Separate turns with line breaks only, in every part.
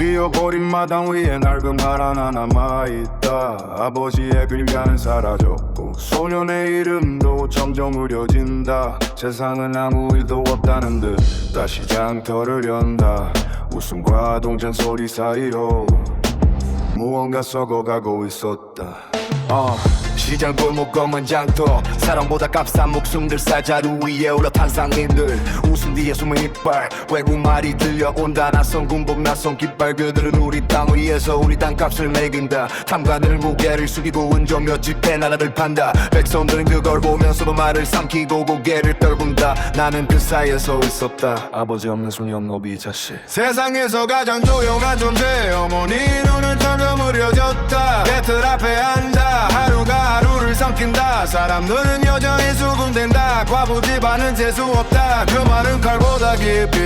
비어버린 마당 위에 낡은 발 하나 남아있다. 아버지의 그림자는 사라졌고 소년의 이름도 점점 흐려진다. 세상은 아무 일도 없다는 듯 다시 장터를 연다. 웃음과 동전 소리 사이로 무언가 썩어가고 있었다. 시장 골목 검은 장터, 사랑보다 값싼 목숨들, 쌀자루 위에 올라탄 상인들, 웃음 뒤에 숨은 이빨, 외국말이 들려온다. 낯선 군복 낯선 깃발, 그들은 우리 땅 위에서 우리 땅값을 매긴다. 탐관을 무게를 숙이고 운전 몇 집에 나라를 판다. 백성들은 그걸 보면서도 말을 삼키고 고개를 떨군다. 나는 그 사이에 서 있었다. 아버지 없는 손이 없는 오비 자식, 세상에서 가장 조용한 존재. 어머니 눈은 점점 흐려졌다. 배틀 앞에 앉아 하루가 하루를 삼킨다. 사람들은 여전히 수군댄다. 과부 집안은 재수 없다. 그 말은 칼보다 깊이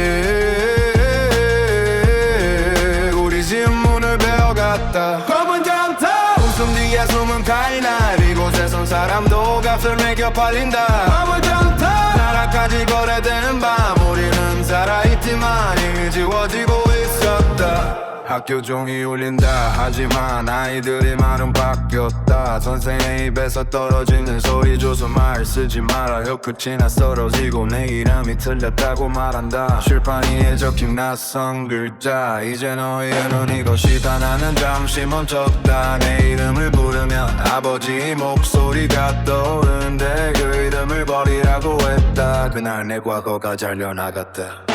우리 집 문을 베어갔다. 검은 장터, 웃음 뒤에 숨은 칼날, 이곳에선 사람도 값을 매겨 팔린다. 검은 장터, 나라까지 거래되는 밤, 우리는 살아있지만 이미 지워지고 있었다. 학교 종이 울린다. 하지만 아이들의 말은 바뀌었다. 선생의 입에서 떨어지는 소리 줘서 말 쓰지 마라. 혀끝이나 썰어지고 내 이름이 틀렸다고 말한다. 칠판 위에 적힌 낯선 글자, 이제 너의 눈 이것이다. 나는 잠시 멈췄다. 내 이름을 부르면 아버지의 목소리가 떠오르는데 그 이름을 버리라고 했다. 그날 내 과거가 잘려나갔다.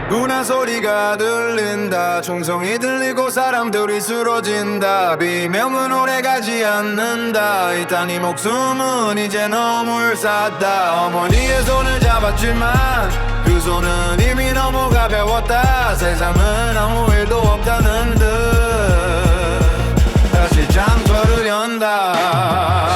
군화 소리가 들린다. 총성이 들리고 사람들이 쓰러진다. 비명은 오래가지 않는다. 일단 이 목숨은 이제 너무 울쌌다. 어머니의 손을 잡았지만 그 손은 이미 너무 가벼웠다. 세상은 아무 일도 없다는 듯 다시 장터를 연다.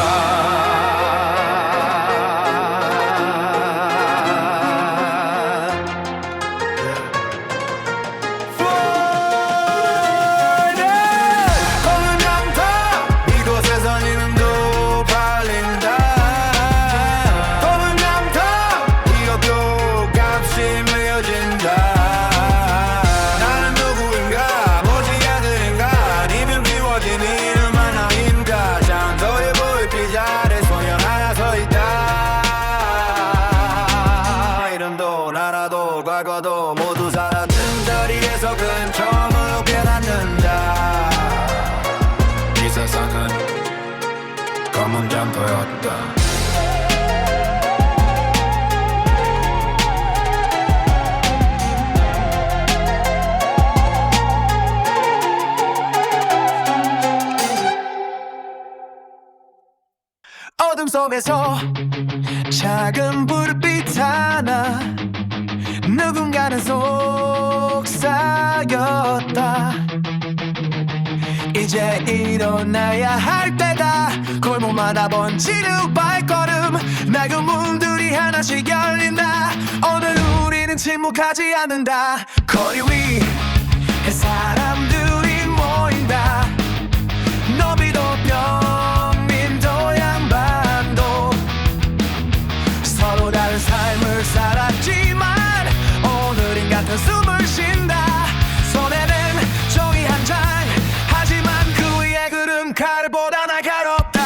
과거도 모두 살았던 자리에서 큰 처음으로 깨닫는다. 이 세상은 검은 장터였다.
어둠 속에서 작은 불빛 하나, 누군가는 속삭였다. 이제 일어나야 할 때다. 골목마다 번지는 발걸음, 낡은 문들이 하나씩 열린다. 오늘 우리는 침묵하지 않는다. 거리 위에 사람들이 모인다. 너비도 평민도 양반도 서로 다른 삶을 살았지만 오늘인 같은 숨을 쉰다. 손에는 종이 한 장, 하지만 그 위에 그른 칼보다 날카롭다.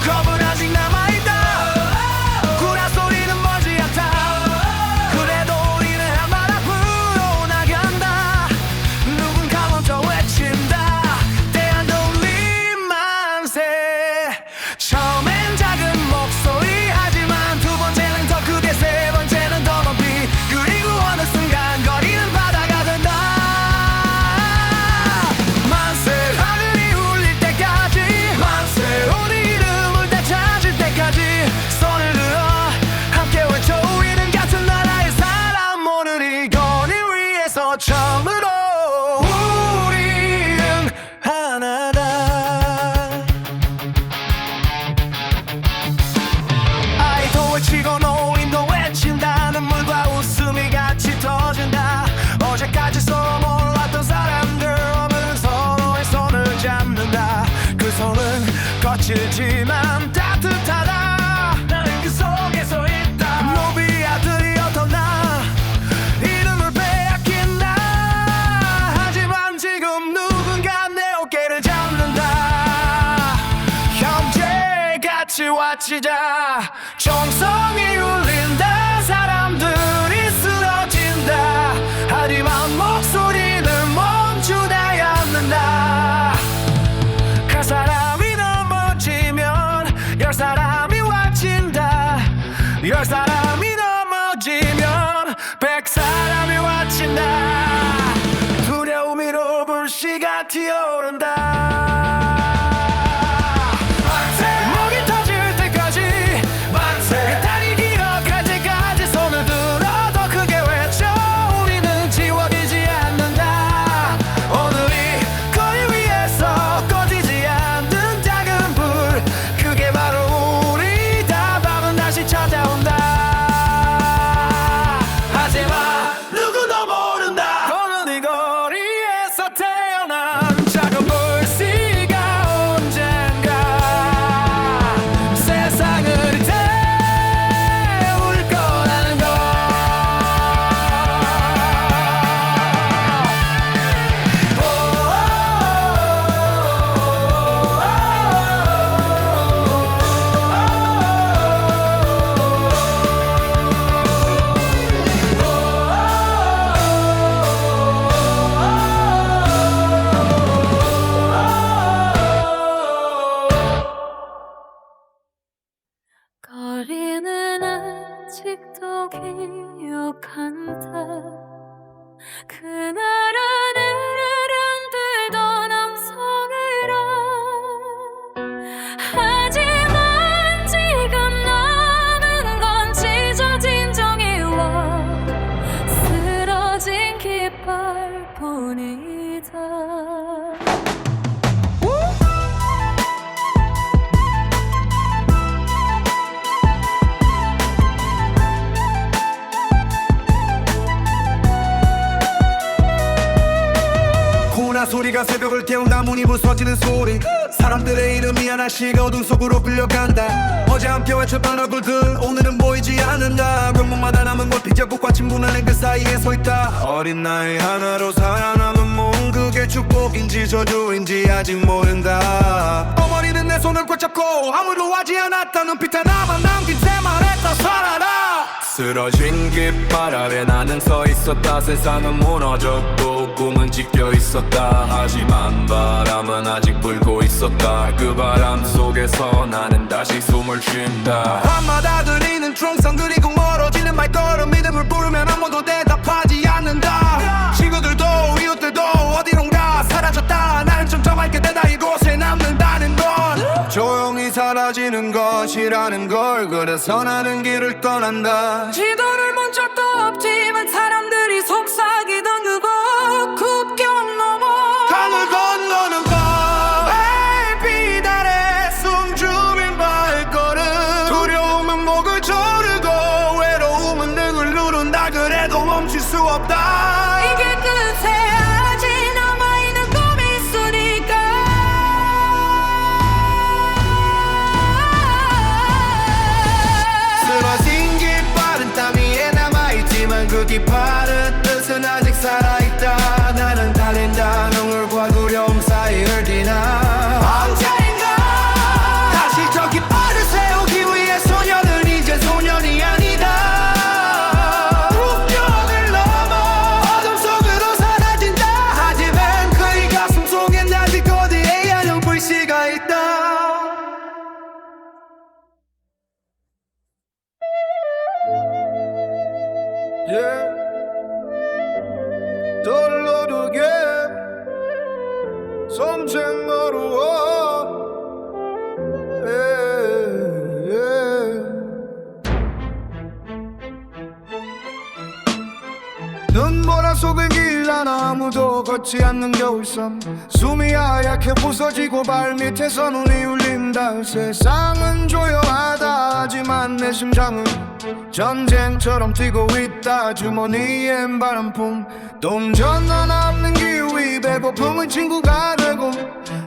겁은 아직 남아있다. 구라 소리는 멀지 않다. 그래도 우리는 한 발 앞으로 나간다. 누군가 먼저 외친다. 대한독립 만세. 처음엔 작은 목소리, 하지만 두 번째는 더 크게, 세 번째는 더 높이, 그리고 어느 순간 거리는 바다가 된다. 만세, 하늘이 울릴 때까지, 만세, 우리 이름을 다 찾을 때까지 손을 들어 함께 외쳐. 우리는 같은 나라의 사람. 오늘 이 거리 위에서 처음으로 우리는 하나다. 아이도 외치고 노인도 외친다. 눈물과 웃음이 같이 터진다. 어제까지 서로 몰랐던 사람들 오늘은 서로의 손을 잡는다. 그 손은 거칠지만 따뜻하다. 나는 그 속에서 있다. 노비 아들이었던 나, 이름을 빼앗긴 나. 미워지자. 총성이 울린다. 사람들이 쓰러진다. 하지만 목소리는 멈추지 않는다. 한 사람이 넘어지면 열 사람이 와친다. 열 사람이 넘어지면 100사람이 와친다. 두려움으로 불씨가 튀어오른다. 목이 터질 때까지 만세. 다리 기억할 때까지 손을 들어 더 크게 외쳐. 우리는 지워지지 않는다. 오늘이 거리 위에서 꺼지지 않는 작은 불, 그게 바로 우리다. 밤은 다시 찾아온다. 하지만 누구도 모른다. 오늘 이 거리에서 태어난 작은 불씨가 언젠가 세상을 태울 거라는 걸.
거리는 아직도 기억한다. 그날 하늘을 흔들던 함성이라. 하지만 지금 남은 건 찢어진 정의와 쓰러진 깃발뿐이다.
코나 소리가 새벽을 태운다. 문이 부서지는 소리. 사람들의 이름이 하나씩 어둠 속으로 끌려간다. 어제 함께 외쳤던 얼굴들 오늘은 보이지 않는다. 병문마다 남은 골피자국과 친분하는 그 사이에 서있다. 어린 나이 하나로 살아남은 몸, 그게 축복인지 저주인지 아직 모른다. 어머니는 내 손을 꽉 잡고 아무도 하지 않았다. 눈빛 하나만 남긴 채 말했다. 살아라. 쓰러진 깃발 아래 나는 서 있었다. 세상은 무너졌고 꿈은 지켜 있었다. 하지만 바람은 아직 불고 있었다. 그 바람 속에서 나는 다시 숨을 쉰다. 밤마다 들리는 총성 그리고 멀어지는 발걸음. 믿음을 부르면 아무도 대답하지 않는다. 친구들도 이웃들도 어디론가 사라졌다. 나는 점점 밝게 되다 이곳에 남는다는 건 조용히 사라지는 것이라는 걸. 그래서 나는 길을 떠난다.
지도를 본 적도 없지만 사람들이 속삭이던 그곳 국경 넘어
강을 건너는 것. 햇빛 아래 숨죽인 발걸음. 두려움은 목을 조르고 외로움은 등을 누른다. 그래도 멈출 수 없다.
이게 끝에 아직 남아있는 꿈이 있으니까.
쓰러진 깃발은 땀 위에 남아있지만 그 깃발은 뜻은 아직 살아있다. 나는 달린다. 눈물과 두려움 사이를 지나. 언젠가 다시 저 깃발을 세우기 위해 소년은 이제 소년이 아니다. 국경을 넘어 어둠 속으로 사라진다. 하지만 그의 가슴 속엔 아직 어디에 야는 불씨가 있다. Yeah. 떨러르게 섬찟 어루워. 눈보라 속을 길 하나 아무도 걷지 않는 겨울섬. 숨이 하얗게 부서지고 발밑에서 눈이 울린다. 세상은 조용하다. 하지만 내 심장은 전쟁처럼 뛰고 있다. 주머니엔 바람품. 동전 하나 없는 기위. 배고픔은 친구가 되고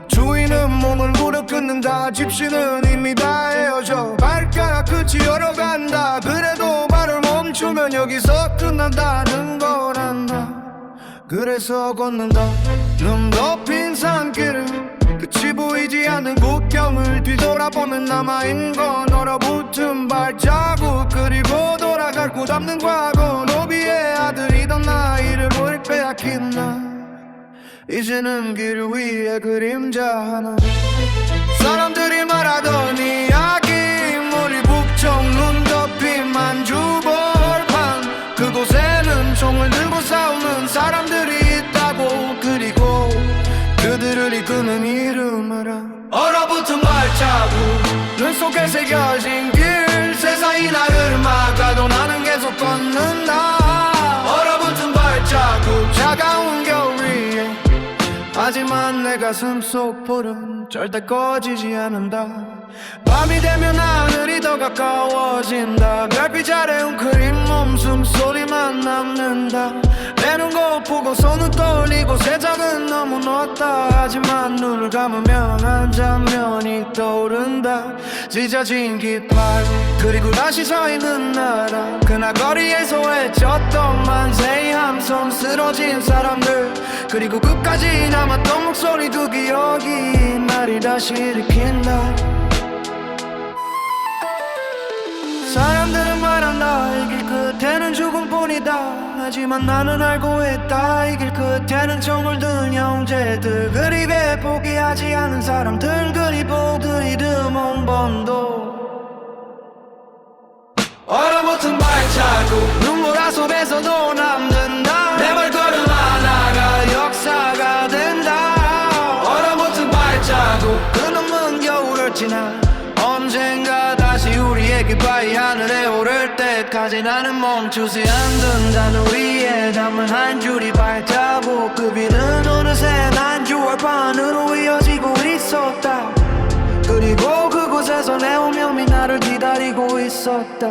주인은 몸을 무릎 꿇는다. 집시는 이미 다 헤어져 발가락 끝이 열어간다. 그래도 발을 멈추면 여기서 끝난다는 걸 안다. 그래서 걷는다. 눈 덮인 산길을 끝이 보이지 않는 국경을
뒤돌아보면 남아있는 건 얼어붙은 발자국 그리고 돌아갈 곳 없는 과거 노비의 아들이던 나이를 머리 빼앗긴 나 이제는 길 위에 그림자 하나 사람들이 말하던 이야기 머리 북쪽 눈 덮인 만주벌판 그곳에는 총을 들고 싸우는 사람들이 있다고 그리고 그들을 이끄는 이름 알아 얼어붙은 발자국 눈 속에 새겨진 길 세상이 나를 막아도 나는 계속 걷는다 얼어붙은 발자국 차가운 겨울 위에 하지만 내 가슴 속 불은 절대 꺼지지 않는다 밤이 되면 하늘이 더 가까워진다 별빛 아래 웅크린 몸숨 소리만 남는다 내 눈 거푸고 손은 떨리고 세상은 너무 넓다 하지만 눈을 감으면 한 장면이 떠오른다 찢어진 깃발 그리고 다시 서 있는 나라 그날 거리에서 외쳤던 만세의 함성 쓰러진 사람들 그리고 끝까지 남았던 목소리 두 기억이 나를 다시 일으킨다 사람들은 말한다 이 길 끝에는 죽음뿐이다 하지만 나는 알고 있다 이 길 끝에는 총을 든 형제들 그리고 포기하지 않은 사람들 그리고 그 이름 한 번도 얼어붙은 발자국 눈보라 속에서도 남는다 내 발걸음 하나가 역사가 된다 얼어붙은 발자국 끝없는 겨울을 지나 언젠가 다시 우리의 깃발이 하늘에 오를 때까지 나는 멈추지 않는다 너 위에 담은 한 줄이 발자국 그 빛은 어느새 난 주얼판으로 이어지고 있었다 그리고 그곳에서 내 운명이 나를 기다리고 있었다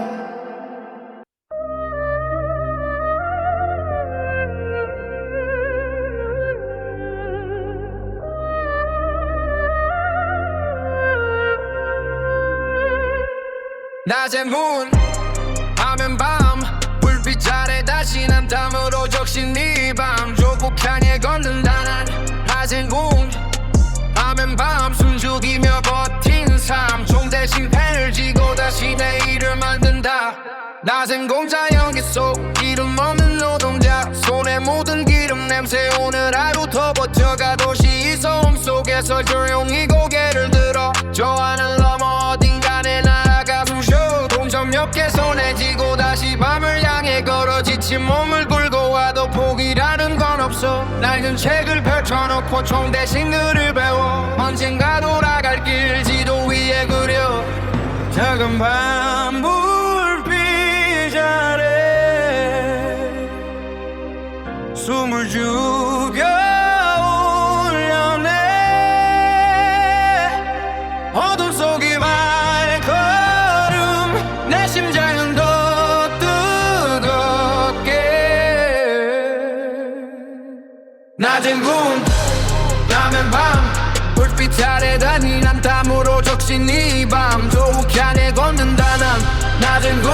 낮에 문 하면 밤 불빛 아래 다시 난 땀으로 적신 이 밤 조국향에 걷는다 난 낮엔 군 하면 밤 숨죽이며 버틴 삶 총 대신 펜을 쥐고 다시 내일을 만든다 낮엔 공자 연기 속 이름 없는 노동자 손에 묻은 기름 냄새 오늘 하루 더 버텨가 도시 이 소음 속에서 조용히 고개를 들어 저 하늘 넘어 어딘가에 날아가 숨쉬어 동점 몇 개 손에 쥐고 다시 밤을 향해 걸어 지친 몸을 굴고 와도 포기라는 건 없어 낡은 책을 펼쳐놓고 총 대신 글을 배워 언젠가 돌아갈 길 지도 위에 그려 작은 밤 불빛 아래 숨을 죽여 올려내 어둠 속의 발걸음 내 심장은 더 뜨겁게 낮엔 군 남은 밤 불빛 아래 다니난 땀으로 적신 이 밤 조국향에 걷는다 난 낮은 군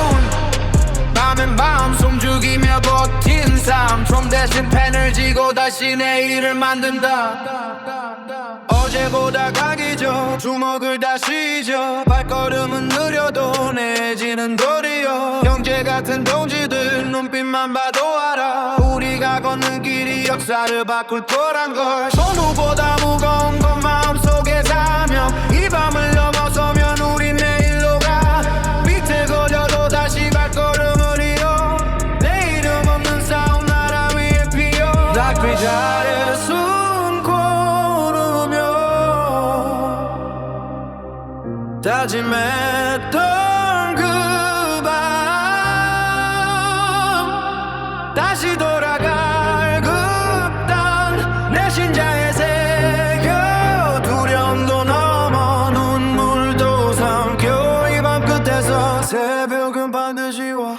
밤엔 밤 숨죽이며 버틴 삶 총 대신 펜을 쥐고 다시 내일을 만든다 어제보다 가기 전 주먹을 다시 져 발걸음은 느려도 내지는 거리여 형제 같은 동지들 눈빛만 봐도 알아 우리가 걷는 길이 역사를 바꿀 거란 걸 선우보다 무거운 건 마음속에 사명 이 밤을 넘어서면 우리 내일로 가 밑에 걸려도 다시 발걸음을 이어 내 이름 없는 싸움 나라 위에 피어 낙빛 아래 숨 고르며 다짐했던 그 밤 다시 돌아갈 급단 내 심장에 새겨 두려움도 넘어 눈물도 삼켜 이 밤 끝에서 새벽은 반드시 와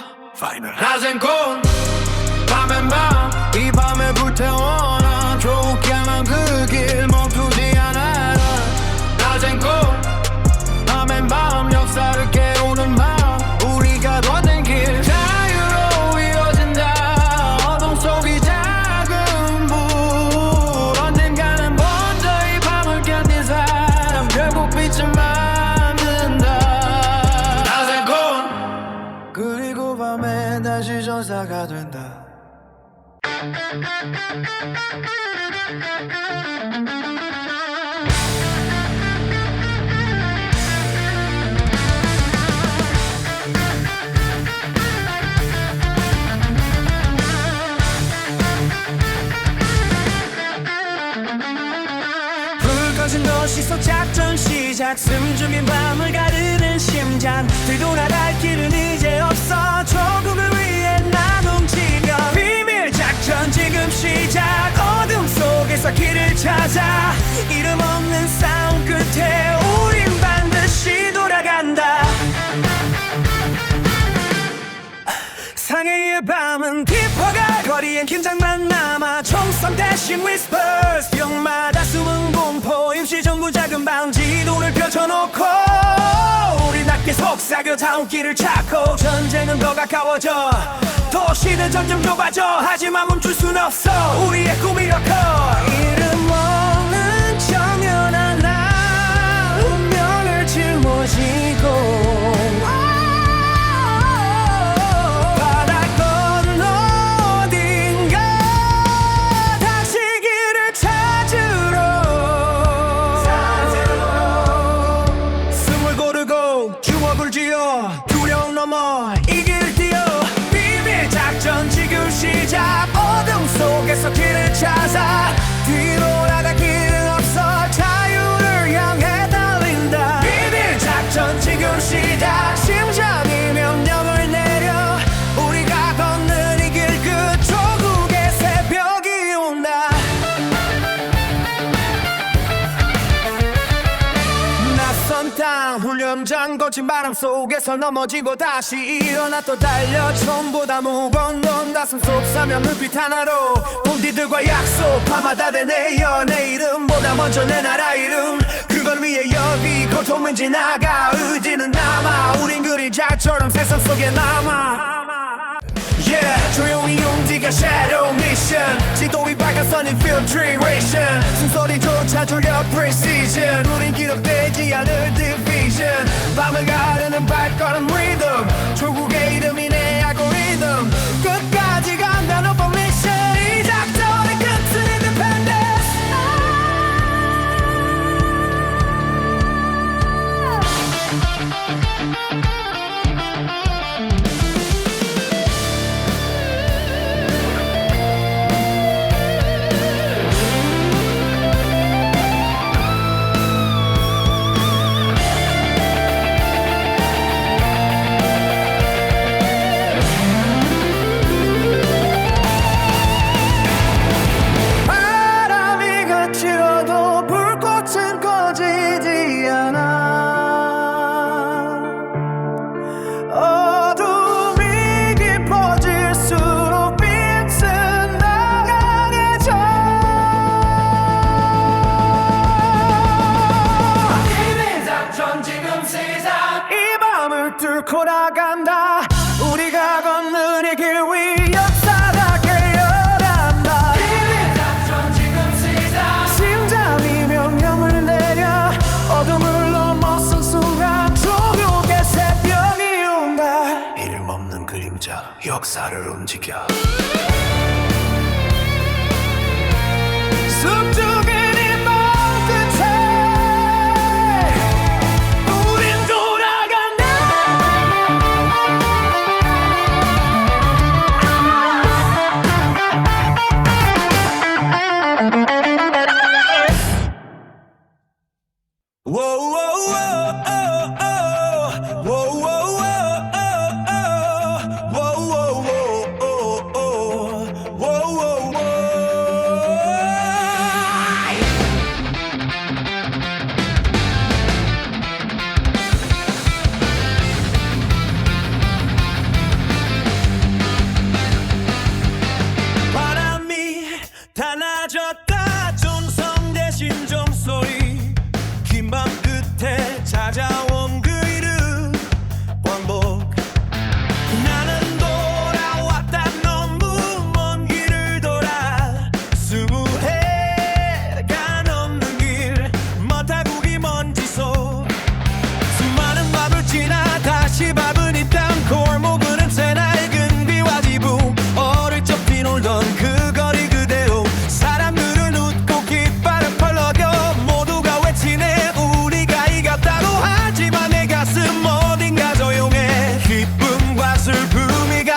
낮엔 곧 밤엔 밤 이 밤에 불태워 난 조국향한 그 길 멈추지 않아 낮엔 곧 밤엔 밤 역사를 깨우는 밤 우리가 걷는 길 자유로 이어진다 어둠 속이 작은 불 언젠가는 먼저 이 밤을 견딘 사람 결국 빛은 말
여자가 된다.
불 꺼진 도시속 작전 시작 숨죽인 밤을 가르는 심장 뒤돌아갈 길은 이제 없어 조금을 위해 난 움직여 비밀 작전 지금 시작 어둠 속에서 길을 찾아 이름 없는 싸움 끝에 우린 반드시 돌아간다 상해의 밤은 깊어가 거리엔 긴장만 남아 총성 대신 whispers 병마다 숨은 공포 임시정부 작은 방 지도를 펼쳐놓고 우리 낮게 속삭여 다음 길을 찾고 전쟁은 더 가까워져 도시는 점점 좁아져 하지만 멈출 순 없어 우리의 꿈이 더 커 이름 없는 정연한 나 운명을 짊어지고 두려움 넘어 이 길 뛰어 비밀 작전 지금 시작 어둠 속에서 길을 찾아 뒤돌아갈 길은 없어 자유를 향해 달린다 비밀 작전 지금 시작 심장이 명령을 내려 우리가 걷는 이 길 끝 조국의 새벽이 온다 낯선 땅 훈련장 거친 바람 속에서 넘어지고 다시 일어나 또 달려 처음보다 무거운 넌 가슴 솟아며 눈빛 하나로 본디들과 약속 밤마다 되네요 내 이름보다 먼저 내 나라 이름 그걸 위해 여기 고통은 지나가 의지는 남아 우린 그림자처럼 세상 속에 남아 Yeah, 조용히 움직여 shadow mission 지도 위 빨간 선 infiltration 숨소리조차 졸려 precision 우린 기록되지 않을 division 밤을 가르는 발걸음 rhythm 조국의 이름이 내 알고리즘 끝까지 간다는 open mission 이 작전의 끝은 independence 뚫고 나간다 우리가 걷는 이 길 위 역사가 깨어난다 비밀 작전 지금 시작 심장이 명령을 내려 어둠을 넘어선 순간 조국의 새벽이 온다 이름 없는 그림자 역사를 움직여 숨죽인 다 낮았다 종성 대신 종소리 긴 밤 끝에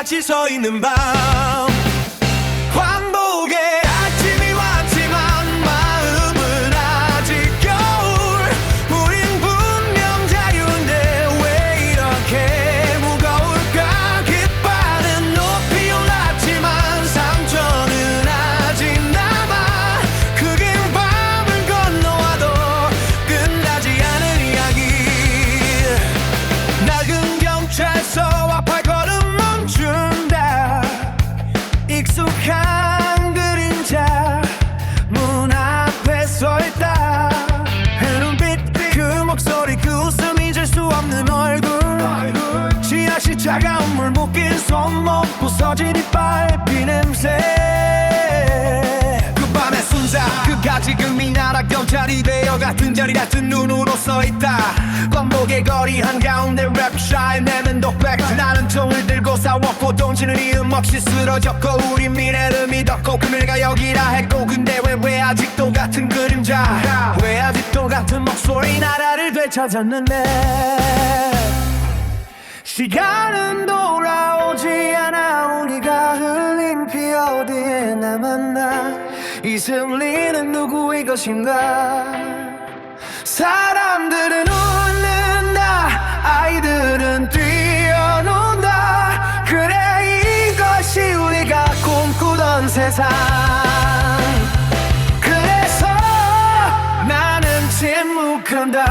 같이 서 있는 밤 광복의 아침이 왔지만 마음은 아직 겨울 우린 분명 자유인데 왜 이렇게 무거울까 깃발은 높이 올랐지만 상처는 아직 남아 그 긴 밤을 건너와도 끝나지 않은 이야기 낡은 경찰서 앞 발걸음 멈춘다 익숙한 그림자 문 앞에 서있다 눈빛 그 목소리 그 웃음 잊을 수 없는 얼굴 지나시 차가운 물 묶인 손목 부서진 이빨 피냄새 그 밤의 순자 그가 지금 이 나라 경찰이 되어 같은 자리 같은 눈으로 서있다 광복의 거리 한가운데 랩샤에 내는 독백 나는 총을 들고 싸웠고 동지는 이름 없이 쓰러졌고 우리 미래를 믿었고 그늘가 여기라 했고 근데 왜 아직도 같은 그림자 왜 아직도 같은 목소리 나라를 되찾았는데 시간은 돌아오지 않아 우리가 흘린 피 어디에 남았나 이 승리는 누구의 것인가 사람들은 웃는다 아이들은 뛰어논다 그래 이것이 우리가 꿈꾸던 세상 그래서 나는 침묵한다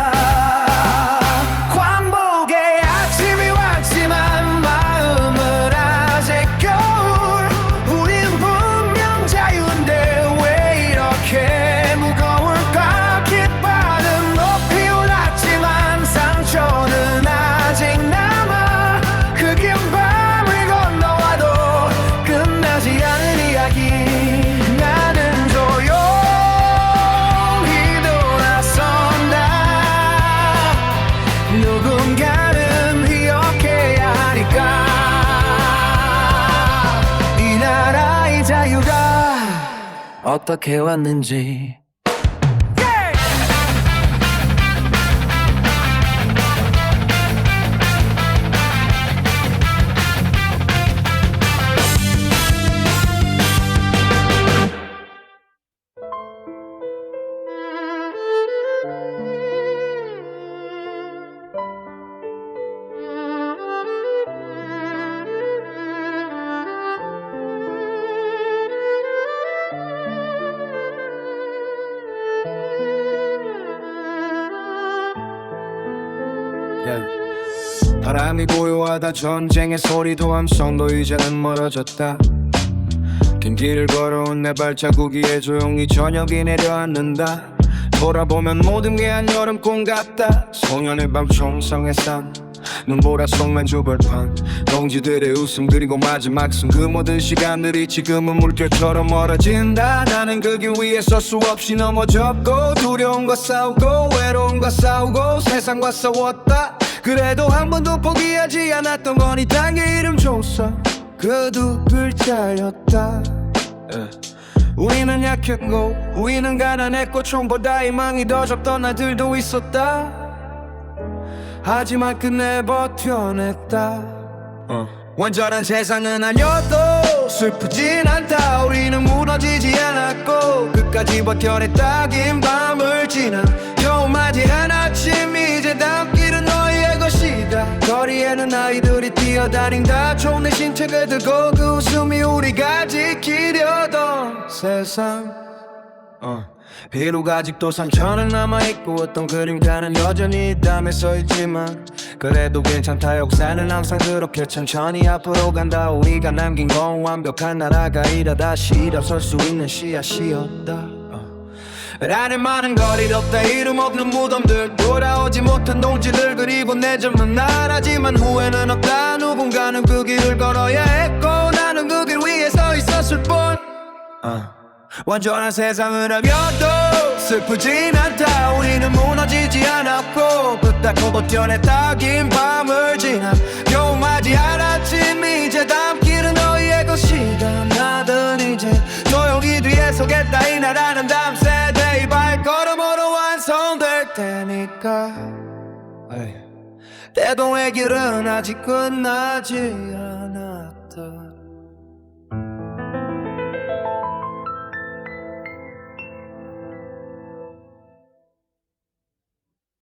광복의 아침이 왔지만 마음은 아직 겨울 우린 분명 자유인데 왜 이렇게 무거울까 깃발은 높이 올랐지만 상처는 아직 남아 그 긴 밤을 건너와도 끝나지 않은 이야기 나는 조용히 돌아선다 누군가는 기억해야 하니까 이 나라의 자유가 어떻게 왔는지
바람이 고요하다 전쟁의 소리도 함성도 이제는 멀어졌다 긴 길을 걸어온 내 발자국이 조용히 저녁이 내려앉는다 돌아보면 모든 게 한여름 꿈 같다 소년의 밤 총성의 산 눈보라 속만 주벌판 동지들의 웃음 그리고 마지막 숨 그 모든 시간들이 지금은 물결처럼 멀어진다 나는 그 길 위에서 수없이 넘어졌고 두려움과 싸우고 외로움과 싸우고 세상과 싸웠다 그래도 한 번도 포기하지 않았던 건 이 땅의 이름 조사 그 두 글자였다 우리는 약했고 우리는 가난했고 총보다 희망이 더 적던 날들도 있었다 하지만 끝내 버텨냈다 완전한 세상은 아니어도 슬프진 않다 우리는 무너지지 않았고 끝까지 버텨냈다 긴 밤을 지나 겨우 맞이한 아침 이제 다음 길은 너희의 것이다 거리에는 아이들이 뛰어다닌다 총 내 신체가 들고 그 웃음이 우리가 지키려던 세상 비록 아직도 상처는 남아있고 어떤 그림자는 여전히 이 땀에 서있지만 그래도 괜찮다 역사는 항상 그렇게 천천히 앞으로 간다 우리가 남긴 건 완벽한 나라가 아니라 다시 일어설 수 있는 씨앗이었다 나는 많은 거리 덮다 이름 없는 무덤들 돌아오지 못한 동지들 그리고 내 젊은 나라지만 후회는 없다 누군가는 그 길을 걸어야 했고 나는 그 길 위에 서 있었을 뿐 완전한 세상을 알며도 슬프진 않다 우리는 무너지지 않았고 붙잡고 버텨냈다 긴 밤을 지나 겨우 맞이한 아침 이제 다음 길은 너희의 것이다 나들 이제 조용히 뒤에 서겠다 이 나라는 다음 세대의 발걸음으로 완성될 테니까 대동의 길은 아직 끝나지 않았다
가서